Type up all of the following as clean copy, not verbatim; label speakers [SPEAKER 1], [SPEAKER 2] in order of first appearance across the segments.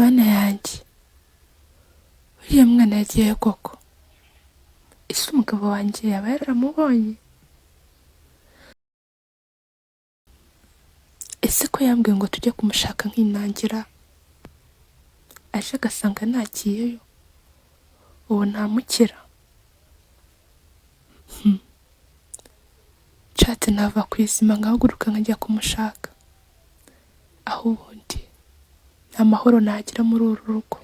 [SPEAKER 1] Mana yanjye, uriya mwana yagiye koko? Ese umugabo wanjye yaba yaramubonye? Ese ko yambwiye ngo tujye kumushaka nk'inangira, aje agasanga nagiyeyo, ubu ntamukira? Nshatse nava ku izima ngahaguruka nkajya kumushaka, aho ubundi nta mahoro nagira muri uru rugo.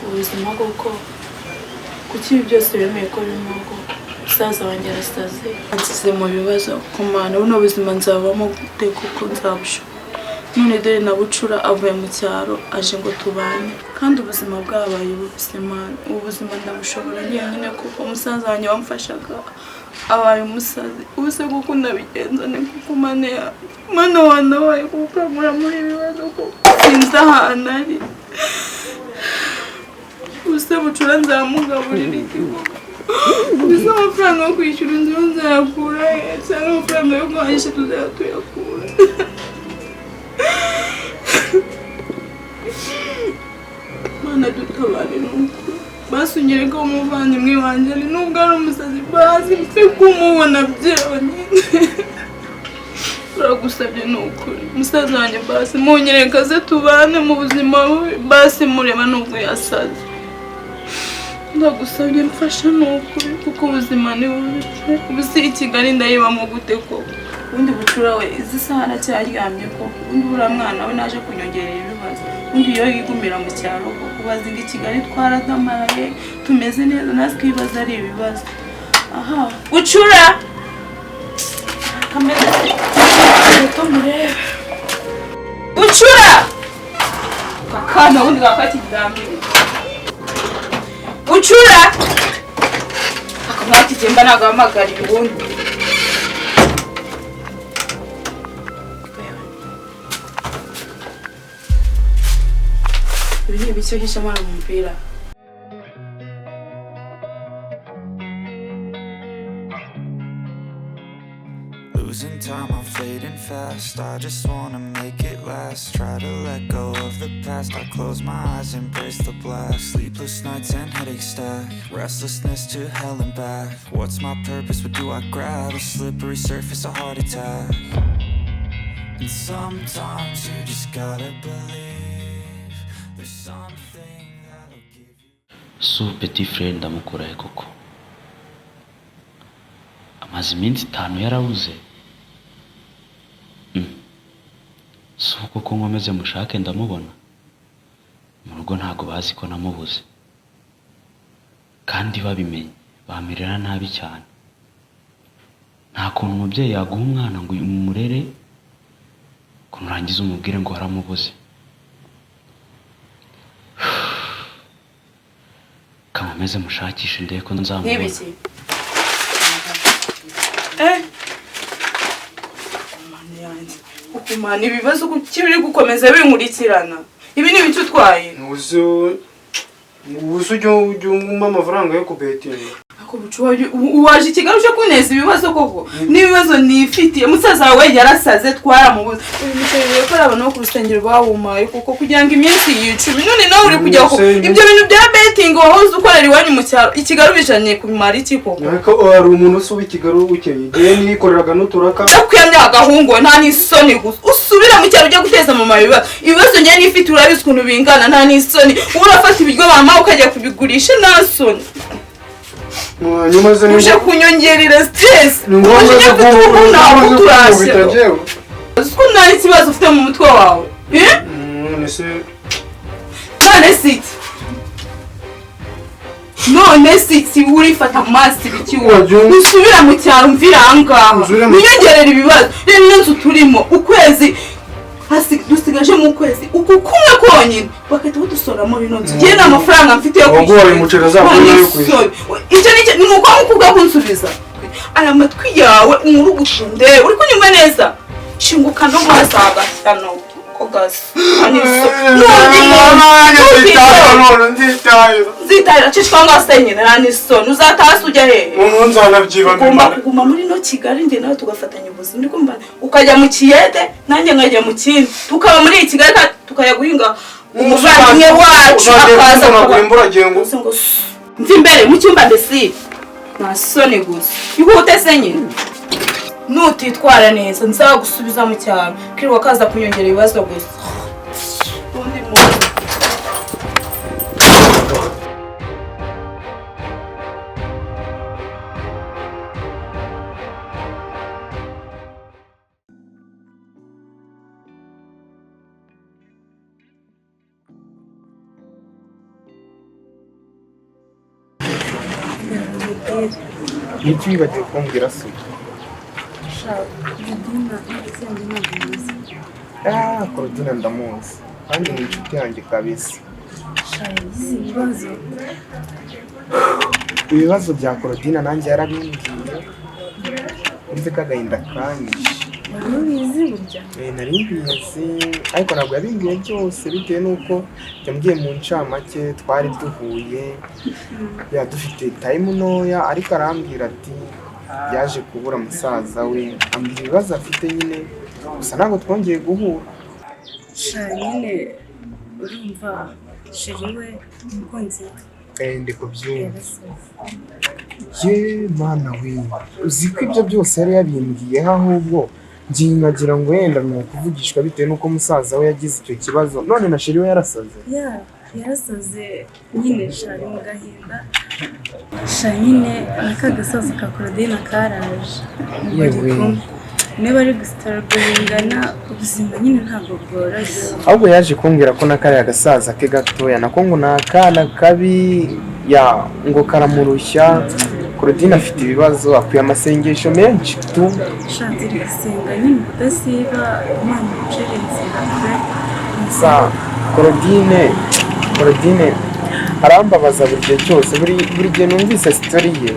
[SPEAKER 2] ubuzima bw'uko kuki ibi byose bemeye ko birimo ngo umusaza wanjye arasaze agize mu bibazo ku mana buno buzima nzabamo gute kuko nzabusha none dore nabucura avuye mu cyaro aje ngo tubane kandi ubuzima bwabaye ubuzima ubuzima ndabushobora nyine kuko umusaza wanjye wamfashaga abaye umusazi ubuse kuko nabigenza ne kuko mana wanabaye kuko muri bibazo ko sinzi ahantu ari ubuse bucura nzamugaburira igihugu ubuse amafaranga yo kwishyura inzu nzayakura cyangwa amafaranga yo guhahisha tuzayakura mana dutabare nuko basunyereka umuvandimwe wanjye ari nubwo ari umusazi bazi mfe kumubona byonyine turagusabye nukuri umusaza wanjye basi munyereka ze tubane mu buzima basi mureba nubwo yasaze ndagusabye mfasha nukuri kuko ubuzima ni bubi ubusi i Kigali ndayibamo gute koko ubundi bucura we izi saha cyaryamye koko ubundi bura mwana we naje kunyongerera ibibazo ubundi yo yigumira mu cyaro koko bazinga i Kigali twaratamaraye tumeze neza natwe ibibazo ari ibibazo aha bucura kameze to murebe bucura kakana ubundi gakakigambye bucura akamati temba nagamagara ubundi ibintu bicyo hishamana mu mpira
[SPEAKER 3] Losing time, I'm fading fast. I just wanna make it last. Try to let go of the past. I close my eyes, embrace the blast. Sleepless nights and headaches stack. Restlessness to hell and back. What's my purpose? What do I grab? A slippery surface, a heart attack. And sometimes you just gotta believe there's something that'll give you.
[SPEAKER 4] So petit frère ndamukurahe koko. Amaze iminsi 5 yarabuze. So koko nkomeze mushake ndamubona. Mu rugo ntago bazi ko namubuze. Kandi babimenye bamirira nabi cyane. Nta kuntu umubyeyi yaguha umwana ngo umurere ko nurangiza umubwire ngo haramubuze. Kamameze mushakisha ndeye ko nzamubona.
[SPEAKER 2] Nibiki Ukumana ibibazo kibiri gukomeza binkurikirana. Ibi ni bicu twaye.
[SPEAKER 5] Ujyo ngumba amafaranga yo kubetinga.
[SPEAKER 2] Ako bucuwa waje i Kigali uje kuneza ibibazo koko. Nibibazo nifitiye musaza wawe yarasaze twaramubuze. Umushaje ko arabona ko kurusengero bawumaye koko kugira ngo iminsi y'icumi none nawe uri kujya ko ibyo bintu bya betting wahoze ukorera iwanyu mu cyaro i Kigali bijanye ku mari iki koko.
[SPEAKER 5] Ariko ari umuntu usuba i Kigali ukeye. Je nikoreraga n'uturaka.
[SPEAKER 2] Akwiyamya agahungu nta n'isoni gusa. Usubira mu cyaro ujya guteza mu mama ibibazo njye nifite urabizi ukuntu bingana nta n'isoni urafata ibiryo bama ukajya kubigurisha nta soni
[SPEAKER 5] nyuma ze
[SPEAKER 2] uje kunyongerera stress
[SPEAKER 5] uje
[SPEAKER 2] ntabwo turashye uko nta ikibazo ufite mu mutwe wawe none siti urifata mu mazi biki usubira mu cyaro mvira ahangaha wiyongerera ibibazo rero n'inzu turimo ukwezi dusigaje mu kwezi uku kumwe konyine bakahita badusoramo bino nzu njye nta mafaranga mfite yo kwishyura icyo ni uko mukubwa kunsubiza aya matwi yawe inkuru gutunde uri kunyumva neza shinguka no mwasaga cyane kogasi nzitahira cishwa ngasenye n'anisoni uzatahasi ujya hehe ugomba kuguma muri no Kigali njye nawe tugafatanya ubuzima ndi kumva ukajya mu Kiyede nanjye nkajya mu kindi tukaba muri Kigali tukajya guhinga umuvandimwe wacu akaza mvi imbere mu cyumba mbese nta soni gusa ihute se nyine nutitwara neza nzagusubiza mu cyaro kiriwa kaza kunyongera ibibazo gusa undi muntu
[SPEAKER 5] Niki wibagiwe kumbwira se? Clodina ndamuzi kandi ni inshuti yanjye kabisa. Ibibazo bya Clodina nanjye yarabimbwiye uretse ko agahinda kanyishe. Nari mbizi ariko ntabwo yabimbwiye byose bitewe n'uko yambwiye mu ncamake twari duhuye dufite time ntoya ariko arambwira ati yaje kubura musaza we ambwira ibibazo afite nyine gusa ntabwo twongeye guhura.
[SPEAKER 6] nyine urumva shiriwe umukunzi
[SPEAKER 5] ndi kubyumva. Mana we uzi ko ibyo byose yari yabimbwiyeho ahubwo ngiye nkagira ngo wenda ni ukuvugishwa bitewe n'uko musaza we yagize icyo kibazo none na shiriwe yarasaze.
[SPEAKER 6] yarasaze nyine shari mu gahinda nyine n'akagasaza ka Clodina karaje niba ari gusitara guhingana ubuzima nyine ntabwo bworoshye
[SPEAKER 5] ahubwo yaje kumbwira ko n'akariya gasaza ke gatoya nako ngo ni akana kabi ngo karamurushya. Clodina afite ibibazo akwiye amasengesho menshi tu
[SPEAKER 6] shatse gusenga nyine kudasiba Imana icere inzira
[SPEAKER 5] sa Clodine arambabaza buri gihe cyose buri gihe numvise story ye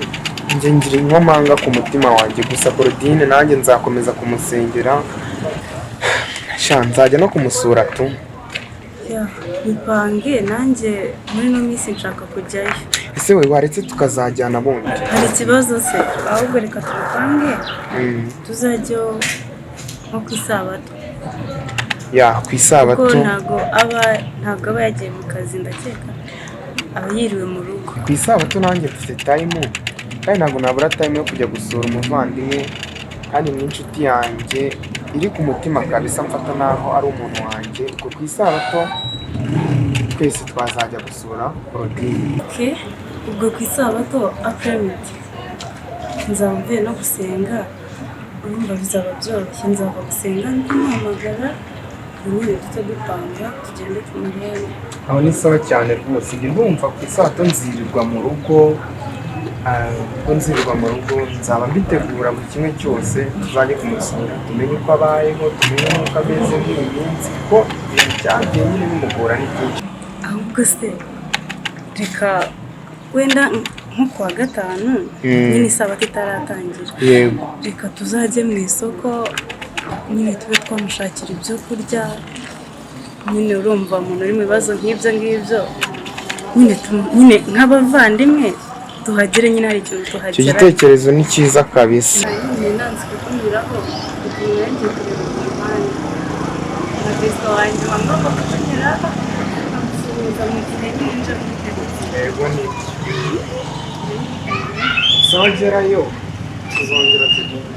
[SPEAKER 5] njye ngira inkomanga ku mutima wanjye gusa Clodine nanjye nzakomeza kumusengera nzajya no kumusura tu
[SPEAKER 6] bipange nanjye muri no minsi nshaka kujyayo.
[SPEAKER 5] ese we waretse tukazajyana bundi?
[SPEAKER 6] Hari ikibazo se ahubwo reka tubipange tuzajya nko ku isabato.
[SPEAKER 5] Ku isabato
[SPEAKER 6] ntabwo aba yagiye mu kazi ndakeka aba yiriwe mu rugo.
[SPEAKER 5] Ku isabato nanjye mfite time kandi ntabwo nabura time yo kujya gusura umuvandimwe kandi ni inshuti yanjye iri ku mutima kabisa mfata naho ari umuntu wanjye. Ubwo ku isabato twese twazajya gusura Clodina.
[SPEAKER 6] ubwo ku isabato apremidi nzaba mvuye no gusenga urumva bizaba byoroshye nzava gusenga ntimuhamagara nyine duto dupanga tugende tumurebe.
[SPEAKER 5] Aho ni sawa cyane rwose njye ndumva ku isabato nzirirwa mu rugo nzaba mbitegura buri kimwe cyose tuzajye kumusura tumenye uko abayeho tumenye n'uko ameze nk'iyi minsi kuko ibintu byagiye nyine bimugora ni byinshi.
[SPEAKER 6] ahubwo se reka wenda nko kuwa gatanu nyine isabato itaratangira reka tuzajye mu isoko nyine tube twamushakira ibyo kurya nyine urumva umuntu uri mu bibazo nk'ibyo ngibyo nyine nk'abavandimwe tuhagire nyine hari ikintu tuhagera.
[SPEAKER 5] Icyo gitekerezo ni cyiza kabisa.
[SPEAKER 6] nanze kukumviraho igihe yagiye kureba ku muhanda na Kristo wanjye wambaye kunyura amusuhuza mu gihe ninjira mu gitego.
[SPEAKER 5] Yego ni sawa gerayo tuzongera tugende.